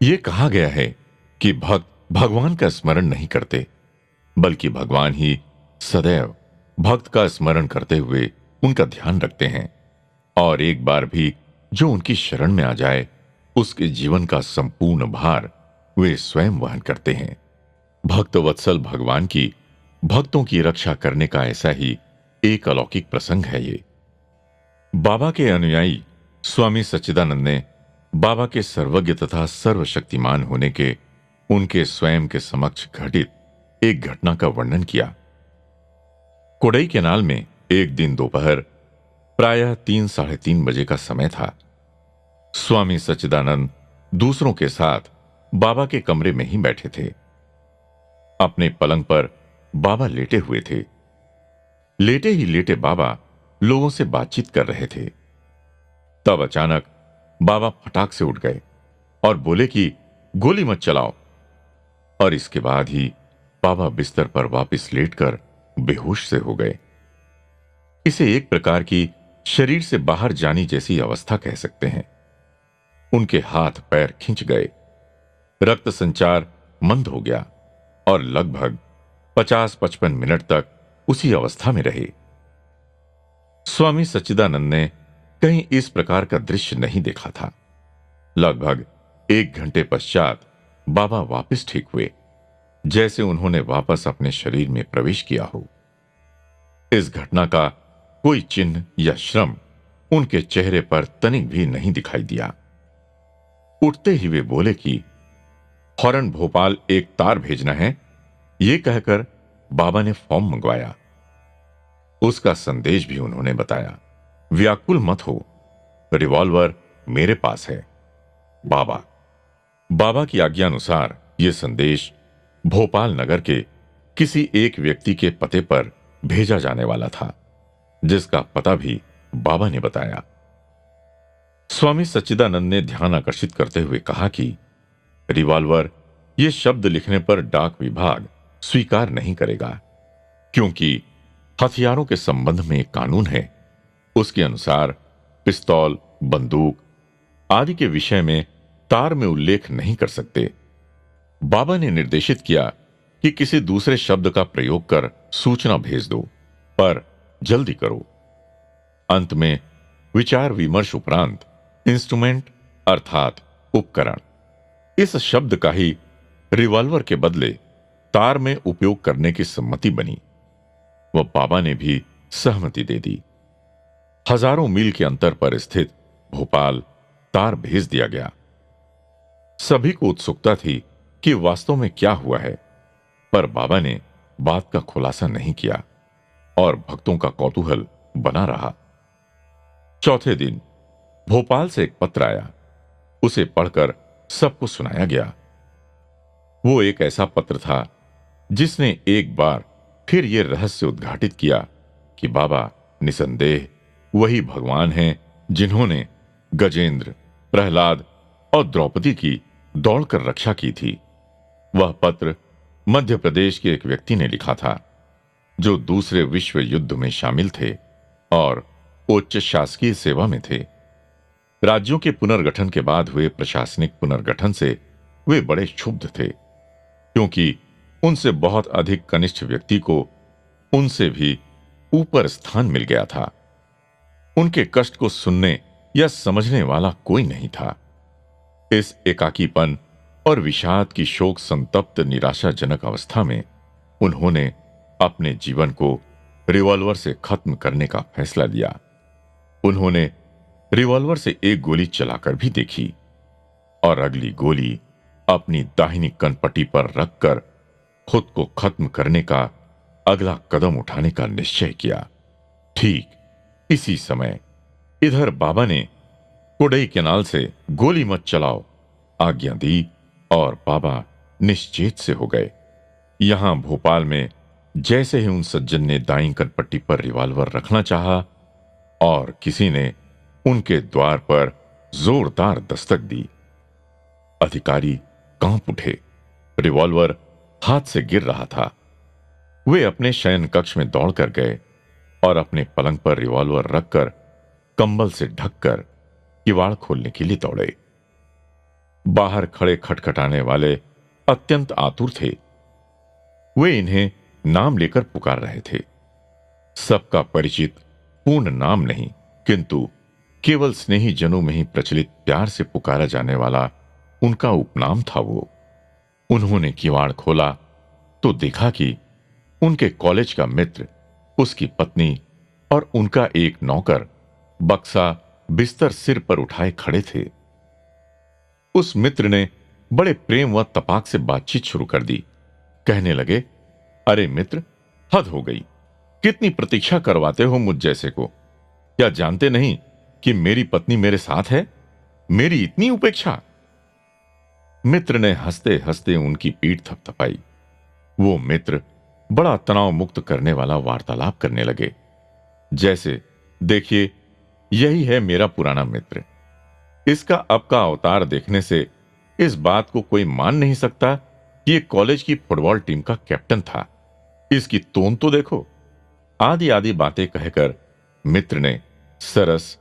ये कहा गया है कि भक्त भगवान का स्मरण नहीं करते, बल्कि भगवान ही सदैव भक्त का स्मरण करते हुए उनका ध्यान रखते हैं। और एक बार भी जो उनकी शरण में आ जाए, उसके जीवन का संपूर्ण भार वे स्वयं वहन करते हैं। भक्त वत्सल भगवान की भक्तों की रक्षा करने का ऐसा ही एक अलौकिक प्रसंग है ये। बाबा के अनुयायी स्वामी सच्चिदानंद ने बाबा के सर्वज्ञ तथा सर्वशक्तिमान होने के उनके स्वयं के समक्ष घटित एक घटना का वर्णन किया। कोडई केनाल में एक दिन दोपहर प्रायः 3-3:30 बजे का समय था। स्वामी सच्चिदानंद दूसरों के साथ बाबा के कमरे में ही बैठे थे। अपने पलंग पर बाबा लेटे हुए थे। लेटे ही लेटे बाबा लोगों से बातचीत कर रहे थे। तब अचानक बाबा फटाक से उठ गए और बोले कि गोली मत चलाओ। और इसके बाद ही बाबा बिस्तर पर वापस लेटकर बेहोश से हो गए। इसे एक प्रकार की शरीर से बाहर जानी जैसी अवस्था कह सकते हैं। उनके हाथ पैर खिंच गए, रक्त संचार मंद हो गया और लगभग 50-55 मिनट तक उसी अवस्था में रहे। स्वामी सच्चिदानंद ने कहीं इस प्रकार का दृश्य नहीं देखा था। लगभग 1 घंटे पश्चात बाबा वापस ठीक हुए, जैसे उन्होंने वापस अपने शरीर में प्रवेश किया हो। इस घटना का कोई चिन्ह या श्रम उनके चेहरे पर तनिक भी नहीं दिखाई दिया। उठते ही वे बोले कि फौरन भोपाल एक तार भेजना है। यह कहकर बाबा ने फॉर्म मंगवाया। उसका संदेश भी उन्होंने बताया। व्याकुल मत हो, रिवॉल्वर मेरे पास है। बाबा बाबा की आज्ञानुसार यह संदेश भोपाल नगर के किसी एक व्यक्ति के पते पर भेजा जाने वाला था, जिसका पता भी बाबा ने बताया। स्वामी सच्चिदानंद ने ध्यान आकर्षित करते हुए कहा कि रिवॉल्वर यह शब्द लिखने पर डाक विभाग स्वीकार नहीं करेगा, क्योंकि हथियारों के संबंध में एक कानून है। उसके अनुसार पिस्तौल, बंदूक आदि के विषय में तार में उल्लेख नहीं कर सकते। बाबा ने निर्देशित किया कि किसी दूसरे शब्द का प्रयोग कर सूचना भेज दो, पर जल्दी करो। अंत में विचार विमर्श उपरांत इंस्ट्रूमेंट अर्थात उपकरण इस शब्द का ही रिवॉल्वर के बदले तार में उपयोग करने की सम्मति बनी। वह बाबा ने भी सहमति दे दी। हजारों मील के अंतर पर स्थित भोपाल तार भेज दिया गया। सभी को उत्सुकता थी कि वास्तव में क्या हुआ है, पर बाबा ने बात का खुलासा नहीं किया और भक्तों का कौतूहल बना रहा। चौथे दिन भोपाल से एक पत्र आया। उसे पढ़कर सबको सुनाया गया। वो एक ऐसा पत्र था जिसने एक बार फिर यह रहस्य उद्घाटित किया कि बाबा निसंदेह वही भगवान हैं जिन्होंने गजेंद्र, प्रहलाद और द्रौपदी की दौड़कर रक्षा की थी। वह पत्र मध्य प्रदेश के एक व्यक्ति ने लिखा था, जो दूसरे विश्व युद्ध में शामिल थे और उच्च शासकीय सेवा में थे। राज्यों के पुनर्गठन के बाद हुए प्रशासनिक पुनर्गठन से वे बड़े क्षुब्ध थे, क्योंकि उनसे बहुत अधिक कनिष्ठ व्यक्ति को उनसे भी ऊपर स्थान मिल गया था। उनके कष्ट को सुनने या समझने वाला कोई नहीं था। इस एकाकीपन और विषाद की शोक संतप्त निराशाजनक अवस्था में उन्होंने अपने जीवन को रिवॉल्वर से खत्म करने का फैसला लिया। उन्होंने रिवॉल्वर से एक गोली चलाकर भी देखी और अगली गोली अपनी दाहिनी कनपट्टी पर रखकर खुद को खत्म करने का अगला कदम उठाने का निश्चय किया। ठीक इसी समय इधर बाबा ने कोडई केनाल से गोली मत चलाओ आज्ञा दी और बाबा निश्चेत से हो गए। यहां भोपाल में जैसे ही उन सज्जन ने दाईं कनपट्टी पर रिवॉल्वर रखना चाहा और किसी ने उनके द्वार पर जोरदार दस्तक दी। अधिकारी कांप उठे। रिवॉल्वर हाथ से गिर रहा था। वे अपने शयन कक्ष में दौड़कर गए और अपने पलंग पर रिवॉल्वर रखकर कंबल से ढककर किवाड़ खोलने के लिए दौड़े। बाहर खड़े खटखटाने वाले अत्यंत आतुर थे। वे इन्हें नाम लेकर पुकार रहे थे। सबका परिचित पूर्ण नाम नहीं, किंतु केवल स्नेही जनों में ही प्रचलित प्यार से पुकारा जाने वाला उनका उपनाम था वो। उन्होंने किवाड़ खोला तो देखा कि उनके कॉलेज का मित्र, उसकी पत्नी और उनका एक नौकर बक्सा बिस्तर सिर पर उठाए खड़े थे। उस मित्र ने बड़े प्रेम व तपाक से बातचीत शुरू कर दी। कहने लगे, अरे मित्र, हद हो गई। कितनी प्रतीक्षा करवाते हो मुझ जैसे को। क्या जानते नहीं कि मेरी पत्नी मेरे साथ है? मेरी इतनी उपेक्षा। मित्र ने हंसते हंसते उनकी पीठ थपथपाई। वो मित्र बड़ा तनाव मुक्त करने वाला वार्तालाप करने लगे। जैसे, देखिए, यही है मेरा पुराना मित्र। इसका अब का अवतार देखने से इस बात को कोई मान नहीं सकता कि ये कॉलेज की फुटबॉल टीम का कैप्टन था। इसकी तोन तो देखो। आदि आदि बातें कहकर मित्र ने सरस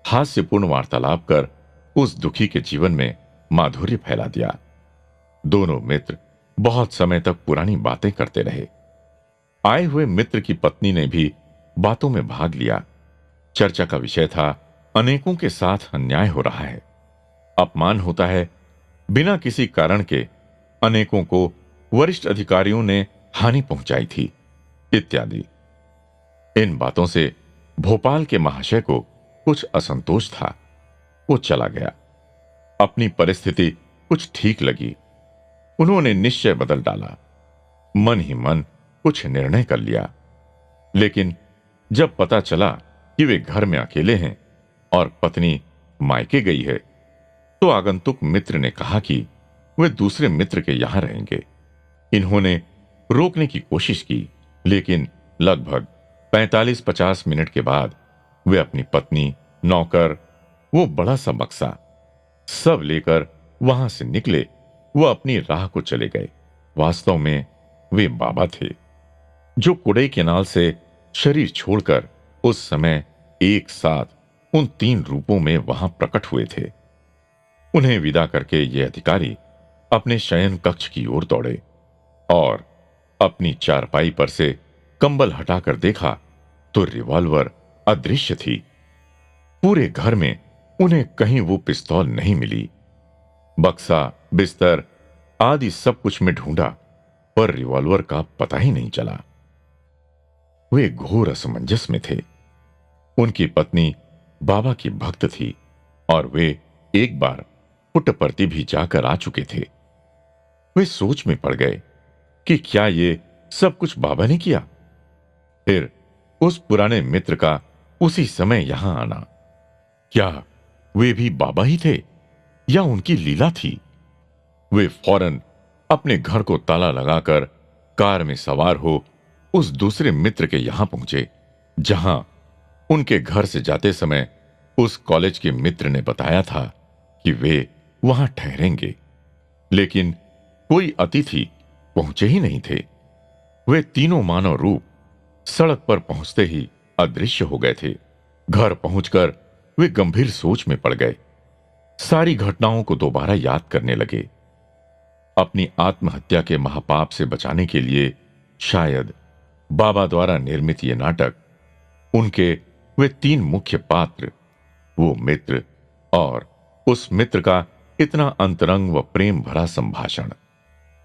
हास्यपूर्ण वार्तालाप कर उस दुखी के जीवन में माधुर्य फैला दिया। दोनों मित्र बहुत समय तक पुरानी बातें करते रहे। आए हुए मित्र की पत्नी ने भी बातों में भाग लिया। चर्चा का विषय था, अनेकों के साथ अन्याय हो रहा है, अपमान होता है, बिना किसी कारण के अनेकों को वरिष्ठ अधिकारियों ने हानि पहुंचाई थी, इत्यादि। इन बातों से भोपाल के महाशय को कुछ असंतोष था। वो चला गया। अपनी परिस्थिति कुछ ठीक लगी। उन्होंने निश्चय बदल डाला। मन ही मन कुछ निर्णय कर लिया। लेकिन जब पता चला कि वे घर में अकेले हैं और पत्नी मायके गई है, तो आगंतुक मित्र ने कहा कि वे दूसरे मित्र के यहां रहेंगे। इन्होंने रोकने की कोशिश की, लेकिन लगभग 45-50 मिनट के बाद वे अपनी पत्नी, नौकर, वो बड़ा सा बक्सा सब लेकर वहां से निकले। वो अपनी राह को चले गए। वास्तव में वे बाबा थे, जो कुड़ई केनाल से शरीर छोड़कर उस समय एक साथ उन 3 रूपों में वहां प्रकट हुए थे। उन्हें विदा करके ये अधिकारी अपने शयन कक्ष की ओर दौड़े और अपनी चारपाई पर से कंबल हटाकर देखा तो रिवॉल्वर अदृश्य थी। पूरे घर में उन्हें कहीं वो पिस्तौल नहीं मिली। बक्सा, बिस्तर आदि सब कुछ में ढूंढा, पर रिवॉल्वर का पता ही नहीं चला। वे घोर असमंजस में थे। उनकी पत्नी बाबा की भक्त थी और वे एक बार पुट्टपर्ती भी जाकर आ चुके थे। वे सोच में पड़ गए कि क्या ये सब कुछ बाबा ने किया? फिर उस पुराने मित्र का उसी समय यहां आना, क्या वे भी बाबा ही थे या उनकी लीला थी? वे फौरन अपने घर को ताला लगाकर कार में सवार हो उस दूसरे मित्र के यहां पहुंचे, जहां उनके घर से जाते समय उस कॉलेज के मित्र ने बताया था कि वे वहां ठहरेंगे। लेकिन कोई अतिथि पहुंचे ही नहीं थे। वे तीनों मानव रूप सड़क पर पहुंचते ही अदृश्य हो गए थे। घर पहुंचकर वे गंभीर सोच में पड़ गए। सारी घटनाओं को दोबारा याद करने लगे। अपनी आत्महत्या के महापाप से बचाने के लिए शायद बाबा द्वारा निर्मित यह नाटक, उनके वे 3 मुख्य पात्र, वो मित्र और उस मित्र का इतना अंतरंग व प्रेम भरा संभाषण,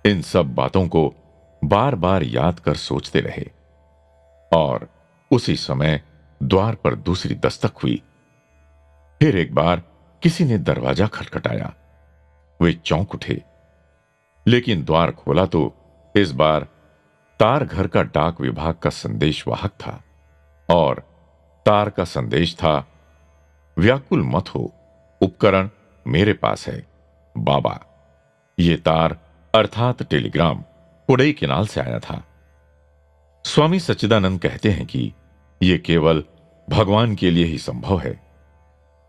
इन सब बातों को बार बार याद कर सोचते रहे। और उसी समय द्वार पर दूसरी दस्तक हुई। फिर एक बार किसी ने दरवाजा खटखटाया। वे चौंक उठे, लेकिन द्वार खोला तो इस बार तार घर का डाक विभाग का संदेशवाहक था और तार का संदेश था, व्याकुल मत हो, उपकरण मेरे पास है, बाबा। ये तार अर्थात टेलीग्राम कुड़ई केनाल से आया था। स्वामी सच्चिदानंद कहते हैं कि यह केवल भगवान के लिए ही संभव है।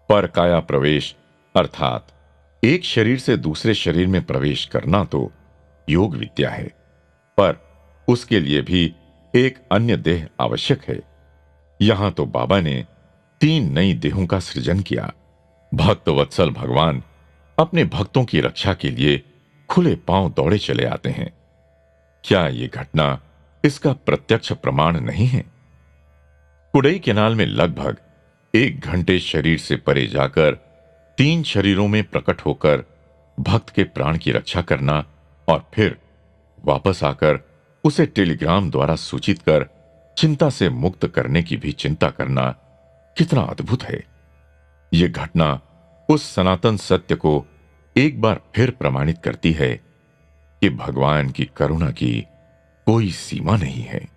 पर काया प्रवेश अर्थात एक शरीर से दूसरे शरीर में प्रवेश करना तो योग विद्या है, पर उसके लिए भी एक अन्य देह आवश्यक है। यहां तो बाबा ने 3 नई देहों का सृजन किया। भक्त वत्सल भगवान अपने भक्तों की रक्षा के लिए खुले पांव दौड़े चले आते हैं। क्या यह घटना इसका प्रत्यक्ष प्रमाण नहीं है? कुडई केनाल में लगभग 1 घंटे शरीर से परे जाकर 3 शरीरों में प्रकट होकर भक्त के प्राण की रक्षा करना और फिर वापस आकर उसे टेलीग्राम द्वारा सूचित कर चिंता से मुक्त करने की भी चिंता करना कितना अद्भुत है। यह घटना उस सनातन सत्य को एक बार फिर प्रमाणित करती है कि भगवान की करुणा की कोई सीमा नहीं है।